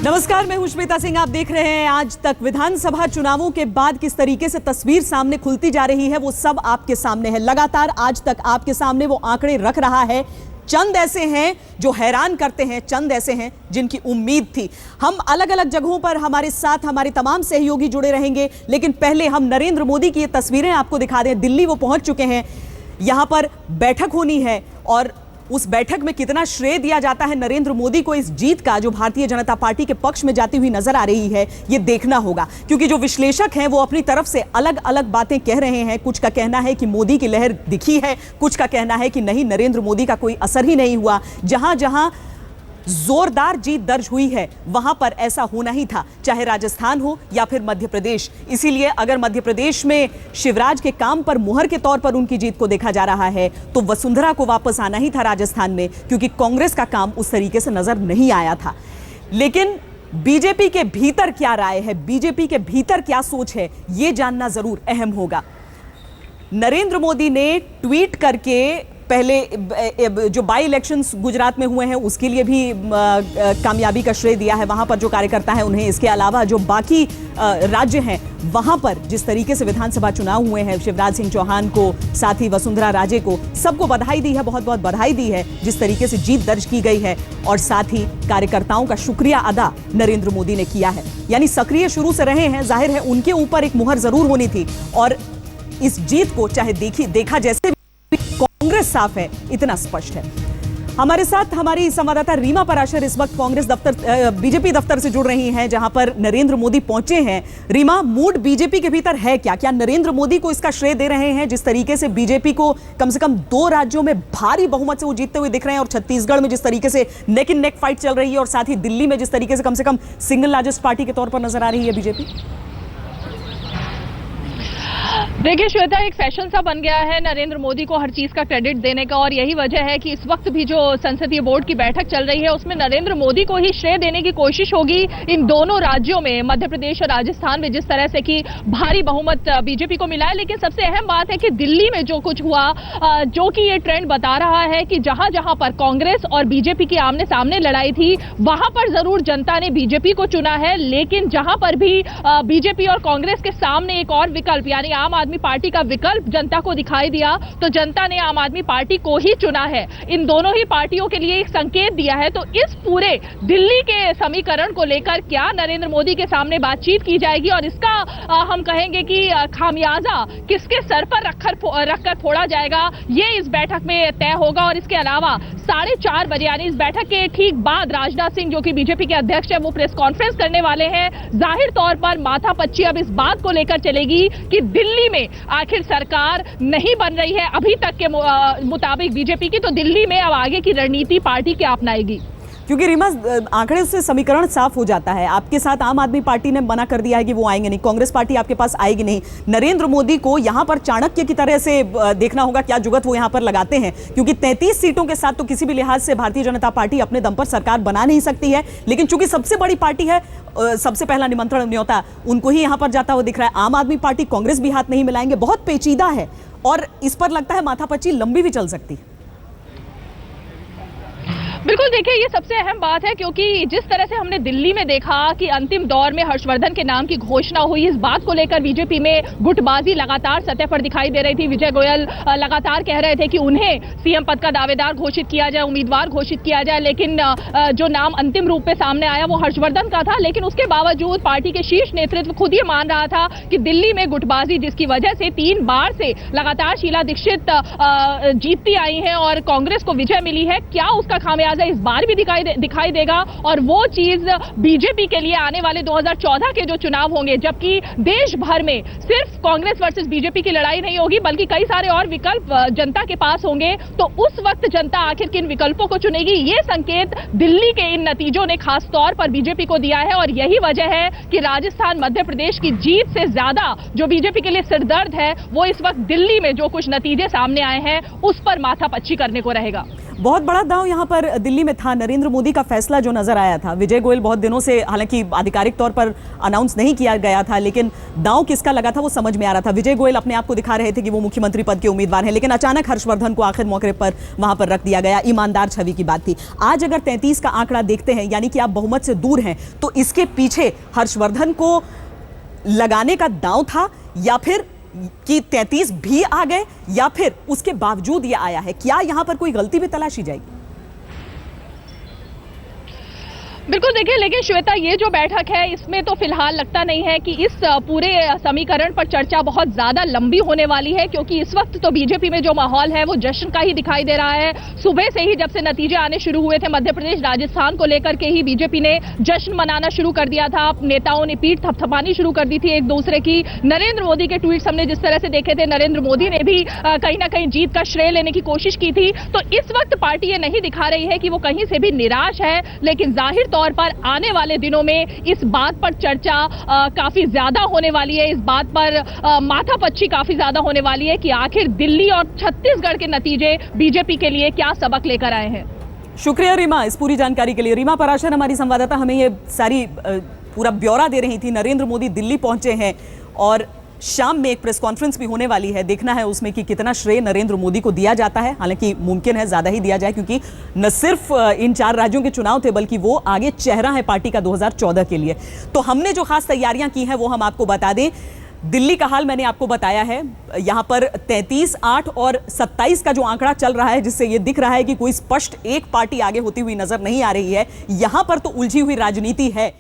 नमस्कार, मैं हूं श्वेता सिंह। आप देख रहे हैं आज तक। विधानसभा चुनावों के बाद किस तरीके से तस्वीर सामने खुलती जा रही है वो सब आपके सामने है। लगातार आज तक आपके सामने वो आंकड़े रख रहा है। चंद ऐसे हैं जो हैरान करते हैं, चंद ऐसे हैं जिनकी उम्मीद थी। हम अलग अलग जगहों पर हमारे साथ हमारे तमाम सहयोगी जुड़े रहेंगे, लेकिन पहले हम नरेंद्र मोदी की ये तस्वीरें आपको दिखा दें। दिल्ली वो पहुंच चुके हैं, यहां पर बैठक होनी है और उस बैठक में कितना श्रेय दिया जाता है नरेंद्र मोदी को इस जीत का, जो भारतीय जनता पार्टी के पक्ष में जाती हुई नजर आ रही है, ये देखना होगा। क्योंकि जो विश्लेषक हैं वो अपनी तरफ से अलग अलग बातें कह रहे हैं। कुछ का कहना है कि मोदी की लहर दिखी है, कुछ का कहना है कि नहीं, नरेंद्र मोदी का कोई असर ही नहीं हुआ। जहां जहां जोरदार जीत दर्ज हुई है वहां पर ऐसा होना ही था, चाहे राजस्थान हो या फिर मध्य प्रदेश। इसीलिए अगर मध्य प्रदेश में शिवराज के काम पर मुहर के तौर पर उनकी जीत को देखा जा रहा है, तो वसुंधरा को वापस आना ही था राजस्थान में, क्योंकि कांग्रेस का काम उस तरीके से नजर नहीं आया था। लेकिन बीजेपी के भीतर क्या राय है, बीजेपी के भीतर क्या सोच है, यह जानना जरूर अहम होगा। नरेंद्र मोदी ने ट्वीट करके पहले जो बाई इलेक्शंस गुजरात में हुए हैं उसके लिए भी कामयाबी का श्रेय दिया है, वहां पर जो कार्यकर्ता हैं उन्हें। इसके अलावा जो बाकी राज्य हैं वहां पर जिस तरीके से विधानसभा चुनाव हुए हैं, शिवराज सिंह चौहान को, साथ ही वसुंधरा राजे को, सबको बधाई दी है, बहुत बहुत बधाई दी है जिस तरीके से जीत दर्ज की गई है। और साथ ही कार्यकर्ताओं का शुक्रिया अदा नरेंद्र मोदी ने किया है। यानी सक्रिय शुरू से रहे हैं। जाहिर है उनके ऊपर एक मुहर जरूर होनी थी और इस जीत को चाहे देखा जैसे कांग्रेस साफ है, इतना स्पष्ट है। हमारे साथ हमारी संवाददाता रीमा पराशर इस वक्त कांग्रेस दफ्तर, बीजेपी दफ्तर से जुड़ रही हैं, जहां पर नरेंद्र मोदी पहुंचे हैं। रीमा, मूड बीजेपी के भीतर है क्या? क्या नरेंद्र मोदी को इसका श्रेय दे रहे हैं, जिस तरीके से बीजेपी को कम से कम 2 राज्यों में भारी बहुमत से वो जीतते हुए दिख रहे हैं, और छत्तीसगढ़ में जिस तरीके से नेक इन नेक फाइट चल रही है, और साथ ही दिल्ली में जिस तरीके से कम सिंगल लार्जेस्ट पार्टी के तौर पर नजर आ रही है बीजेपी? देखिए श्वेता, एक फैशन सा बन गया है नरेंद्र मोदी को हर चीज का क्रेडिट देने का, और यही वजह है कि इस वक्त भी जो संसदीय बोर्ड की बैठक चल रही है उसमें नरेंद्र मोदी को ही श्रेय देने की कोशिश होगी। इन दोनों राज्यों में, मध्य प्रदेश और राजस्थान में, जिस तरह से कि भारी बहुमत बीजेपी को मिला है। लेकिन सबसे अहम बात है कि दिल्ली में जो कुछ हुआ, जो कि ये ट्रेंड बता रहा है कि जहां जहां पर कांग्रेस और बीजेपी की आमने सामने लड़ाई थी, वहां पर जरूर जनता ने बीजेपी को चुना है। लेकिन जहां पर भी बीजेपी और कांग्रेस के सामने एक और विकल्प यानी आम आदमी पार्टी का विकल्प जनता को दिखाई दिया, तो जनता ने आम आदमी पार्टी को ही चुना है। इन दोनों ही पार्टियों के लिए एक संकेत दिया है। तो इस पूरे दिल्ली के समीकरण को लेकर क्या नरेंद्र मोदी के सामने बातचीत की जाएगी और इसका हम कहेंगे कि खामियाजा किसके सर पर रखकर फोड़ा जाएगा, ये इस बैठक में तय होगा। और इसके अलावा 4:30 बजे यानी इस बैठक के ठीक बाद राजनाथ सिंह, जो कि बीजेपी के अध्यक्ष है, वो प्रेस कॉन्फ्रेंस करने वाले हैं। जाहिर तौर पर माथापच्ची अब इस बात को लेकर चलेगी कि दिल्ली में आखिर सरकार नहीं बन रही है अभी तक के मुताबिक बीजेपी की, तो दिल्ली में अब आगे की रणनीति पार्टी क्या अपनाएगी? क्योंकि रीमा, आंकड़े से समीकरण साफ हो जाता है। आपके साथ आम आदमी पार्टी ने मना कर दिया है कि वो आएंगे नहीं, कांग्रेस पार्टी आपके पास आएगी नहीं। नरेंद्र मोदी को यहां पर चाणक्य की तरह से देखना होगा क्या जुगत वो यहां पर लगाते हैं, क्योंकि 33 सीटों के साथ तो किसी भी लिहाज से भारतीय जनता पार्टी अपने दम पर सरकार बना नहीं सकती है। लेकिन चूंकि सबसे बड़ी पार्टी है, सबसे पहला निमंत्रण न्योता उनको ही यहां पर जाता हुआ दिख रहा है। आम आदमी पार्टी, कांग्रेस भी हाथ नहीं मिलाएंगे। बहुत पेचीदा है और इस पर लगता है माथापच्ची लंबी भी चल सकती है। बिल्कुल, देखिए ये सबसे अहम बात है, क्योंकि जिस तरह से हमने दिल्ली में देखा कि अंतिम दौर में हर्षवर्धन के नाम की घोषणा हुई, इस बात को लेकर बीजेपी में गुटबाजी लगातार सतह पर दिखाई दे रही थी। विजय गोयल लगातार कह रहे थे कि उन्हें सीएम पद का दावेदार घोषित किया जाए, उम्मीदवार घोषित किया जाए। लेकिन जो नाम अंतिम रूप में सामने आया वो हर्षवर्धन का था। लेकिन उसके बावजूद पार्टी के शीर्ष नेतृत्व खुद ये मान रहा था कि दिल्ली में गुटबाजी, जिसकी वजह से 3 बार से लगातार शीला दीक्षित जीतती आई है और कांग्रेस को विजय मिली है, क्या उसका खामियाजा इस बार भी दिखाई देगा? और वो चीज बीजेपी के लिए आने वाले 2014 के जो चुनाव होंगे, जबकि देश भर में सिर्फ कांग्रेस वर्सेस बीजेपी की लड़ाई नहीं होगी, बल्कि कई सारे और विकल्प जनता के पास होंगे, तो उस वक्त जनता आखिर किन विकल्पों को चुनेगी, ये संकेत दिल्ली के इन नतीजों ने खास तौर पर बीजेपी को दिया है। और यही वजह है कि राजस्थान, मध्य प्रदेश की जीत से ज्यादा जो बीजेपी के लिए सिरदर्द है, वो इस वक्त दिल्ली में जो कुछ नतीजे सामने आए हैं उस पर माथापच्ची करने को रहेगा। बहुत बड़ा दांव यहां पर दिल्ली में था। नरेंद्र मोदी का फैसला जो नजर आया था, विजय गोयल बहुत दिनों से, हालांकि आधिकारिक तौर पर अनाउंस नहीं किया गया था, लेकिन दांव किसका लगा था वो समझ में आ रहा था। विजय गोयल अपने आप को दिखा रहे थे कि वो मुख्यमंत्री पद के उम्मीदवार हैं, लेकिन अचानक हर्षवर्धन को आखिर मौके पर वहां पर रख दिया गया। ईमानदार छवि की बात थी। आज अगर 33 का आंकड़ा देखते हैं, यानी कि आप बहुमत से दूर हैं, तो इसके पीछे हर्षवर्धन को लगाने का दांव था, या फिर कि 33 भी आ गए, या फिर उसके बावजूद ये आया है? क्या यहां पर कोई गलती भी तलाशी जाएगी? बिल्कुल देखिए, लेकिन श्वेता, ये जो बैठक है इसमें तो फिलहाल लगता नहीं है कि इस पूरे समीकरण पर चर्चा बहुत ज्यादा लंबी होने वाली है, क्योंकि इस वक्त तो बीजेपी में जो माहौल है वो जश्न का ही दिखाई दे रहा है। सुबह से ही जब से नतीजे आने शुरू हुए थे मध्य प्रदेश, राजस्थान को लेकर के ही बीजेपी ने जश्न मनाना शुरू कर दिया था। नेताओं ने पीठ थपथपानी शुरू कर दी थी एक दूसरे की। नरेंद्र मोदी के ट्वीट्स हमने जिस तरह से देखे थे, नरेंद्र मोदी ने भी कहीं ना कहीं जीत का श्रेय लेने की कोशिश की थी। तो इस वक्त पार्टी ये नहीं दिखा रही है कि वो कहीं से भी निराश है, लेकिन जाहिर तौर पर आने वाले दिनों में इस बात पर चर्चा काफी ज्यादा होने वाली है। इस बात पर माथापच्ची काफी ज्यादा होने वाली है कि आखिर दिल्ली और छत्तीसगढ़ के नतीजे बीजेपी के लिए क्या सबक लेकर आए हैं। शुक्रिया रीमा इस पूरी जानकारी के लिए। रीमा पराशर हमारी संवाददाता हमें ये सारी पूरा ब्यौरा दे रही थी। नरेंद्र मोदी दिल्ली पहुंचे हैं और शाम में एक प्रेस कॉन्फ्रेंस भी होने वाली है। देखना है उसमें कि कितना श्रेय नरेंद्र मोदी को दिया जाता है। हालांकि मुमकिन है ज्यादा ही दिया जाए, क्योंकि न सिर्फ इन 4 राज्यों के चुनाव थे, बल्कि वो आगे चेहरा है पार्टी का 2014 के लिए। तो हमने जो खास तैयारियां की हैं वो हम आपको बता दें। दिल्ली का हाल मैंने आपको बताया है। यहां पर 33, 8 और 27 का जो आंकड़ा चल रहा है, जिससे यह दिख रहा है कि कोई स्पष्ट एक पार्टी आगे होती हुई नजर नहीं आ रही है। यहां पर तो उलझी हुई राजनीति है।